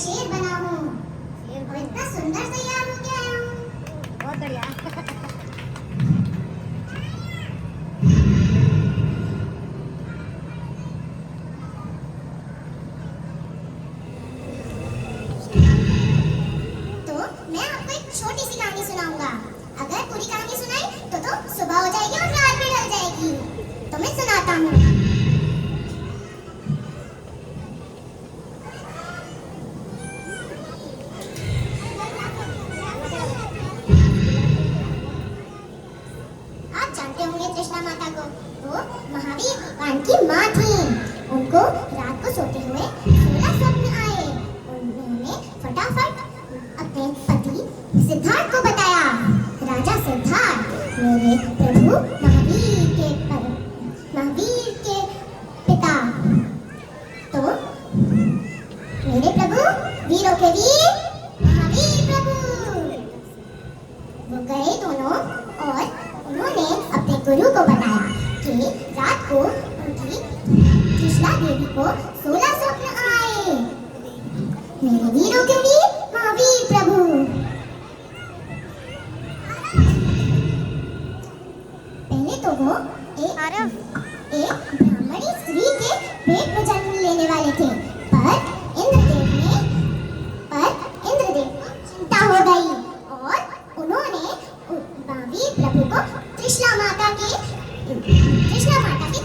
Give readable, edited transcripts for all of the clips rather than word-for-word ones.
शेर बना हूँ और इतना सुंदर तैयार हो गया हूँ। बहुत बढ़िया। तो मैं आपको एक छोटी सी कहानी सुनाऊंगा। अगर पूरी कहानी सुनाई तो सुबह हो जाएगी और रात भी ढल जाएगी। तो मैं सुनाता हूँ। आप जानते होंगे तृष्णा माता को। वो महावीर भगवान की माँ थी। उनको रात को सोते हुए 16 स्वप्न आए। उन्होंने फटाफट अपने पति सिद्धार्थ को बताया। राजा सिद्धार्थ, मेरे प्रभु महावीर के पिता, तो मेरे प्रभु वीरों के वीर महावीर प्रभु। वो गए दोनों और उन्होंने अपने गुरु को बताया कि रात को उनकी कृष्णा देवी को 16 स्वप्न आए। मेरे वीरों के वीर महावीर प्रभु। पहले तो वो एक ब्राह्मणी स्त्री के पेट में जन्म लेने वाले थे, पर इंद्रदेव को चिंता हो गई और उन्होंने महावीर प्रभु को तृष्णा माता के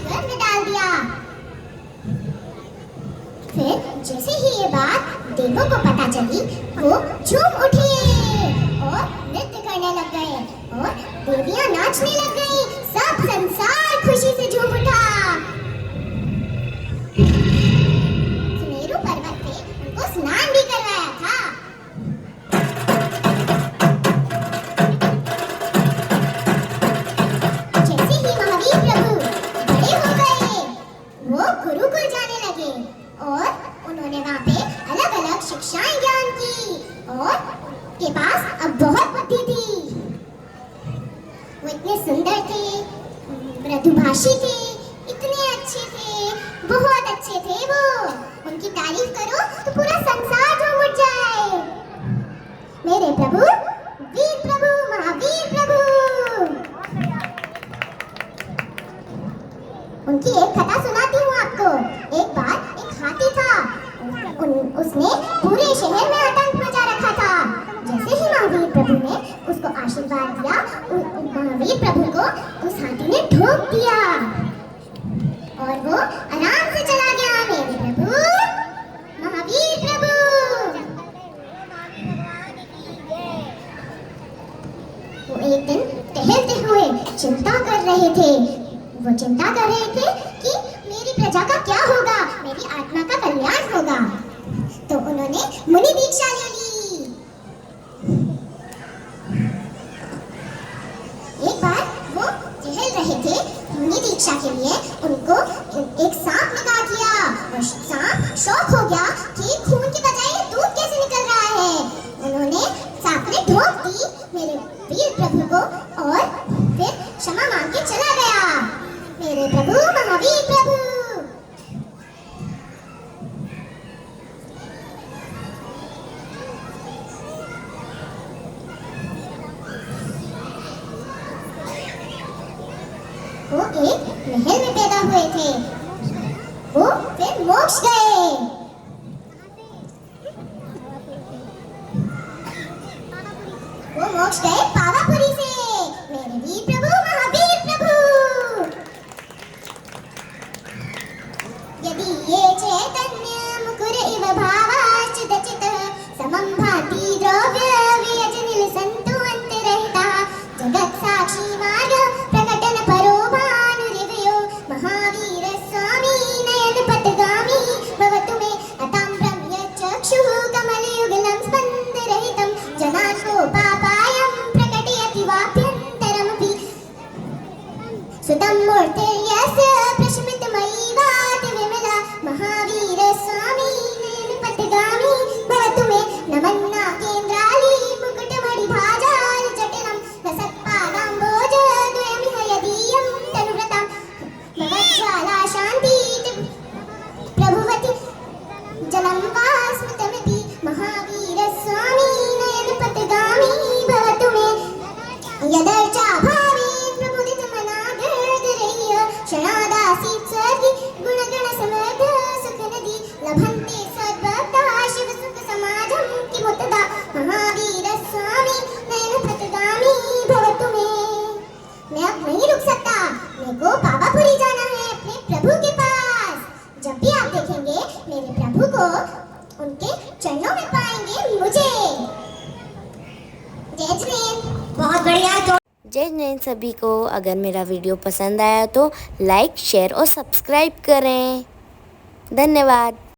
गर्भ में डाल दिया। फिर जैसे ही ये बात देवों को पता चली, वो झूम उठे और नृत्य करने लग गए और देवियां नाचने लग गई। सब संसार खुशी से झूम उठा। सुमेरु पर्वत पे उनको स्नान भी करवाया था। जैसे ही महावीर प्रभु बड़े हो गए, वो गुरुकुल जाने लगे और उन्होंने वहाँ पे अलग-अलग शिक्षाएं ज्ञान की और उनके पास अब बहुत बुद्धि थी। वो इतने सुंदर थे, मृदुभाषी थे, इतने अच्छे थे, बहुत अच्छे थे वो। उनकी तारीफ करो तो पूरा संसार झूम उठ जाए। मेरे प्रभु वीर प्रभु महावीर प्रभु। उनकी एक कथा सुनाती हूँ आपको। एक बार एक हाथी था। उसने पूरे शहर में आतंक मचा रखा था। जैसे ही महावीर प्रभु ने उसको आशीर्वाद दिया, महावीर प्रभु को उस हाथी ने ठोक दिया और वो आराम से चला गया। मेरे प्रभु महावीर प्रभु। वो एक दिन टहलते हुए चिंता कर रहे थे। कि मेरी प्रजा का क्या होगा, मेरी आत्मा का कल्याण होगा। तो उन्होंने मुनि दीक्षा ले ली। एक बार वो टहल रहे थे मुनि दीक्षा के लिए, उनको एक सांप ने काट लिया। वो सांप शौक हो गया कि खून की बजाय दूध कैसे निकल रहा है। उन्होंने सांप ने ठोक दी मेरे वीर प्रभु को और फिर क्षमा मांग के चला गया। मेरे प्रभु महावीर प्रभु। वो एक महल में पैदा हुए थे। वो फिर मोक्ष गए। वो मोक्ष गए पावापुरी से। मेरे वीर प्रभु महावीर प्रभु। यदि ये चैतन्य मुकुर इव भावाच्युतचितः समं भाति द्रव्य वियजनिल सन्तु अन्तरहितः जगत् साक्षी मार्ग प्रकटन परो भानुरिवयो महावीर स्वामी नयन पथगामी भवतु मे अतां भ्रम्य चक्षुः कमलयुगलं स्पन्दरहितं जनार्दो पापायं जय जैन सभी को। अगर मेरा वीडियो पसंद आया तो लाइक, शेयर और सब्सक्राइब करें। धन्यवाद।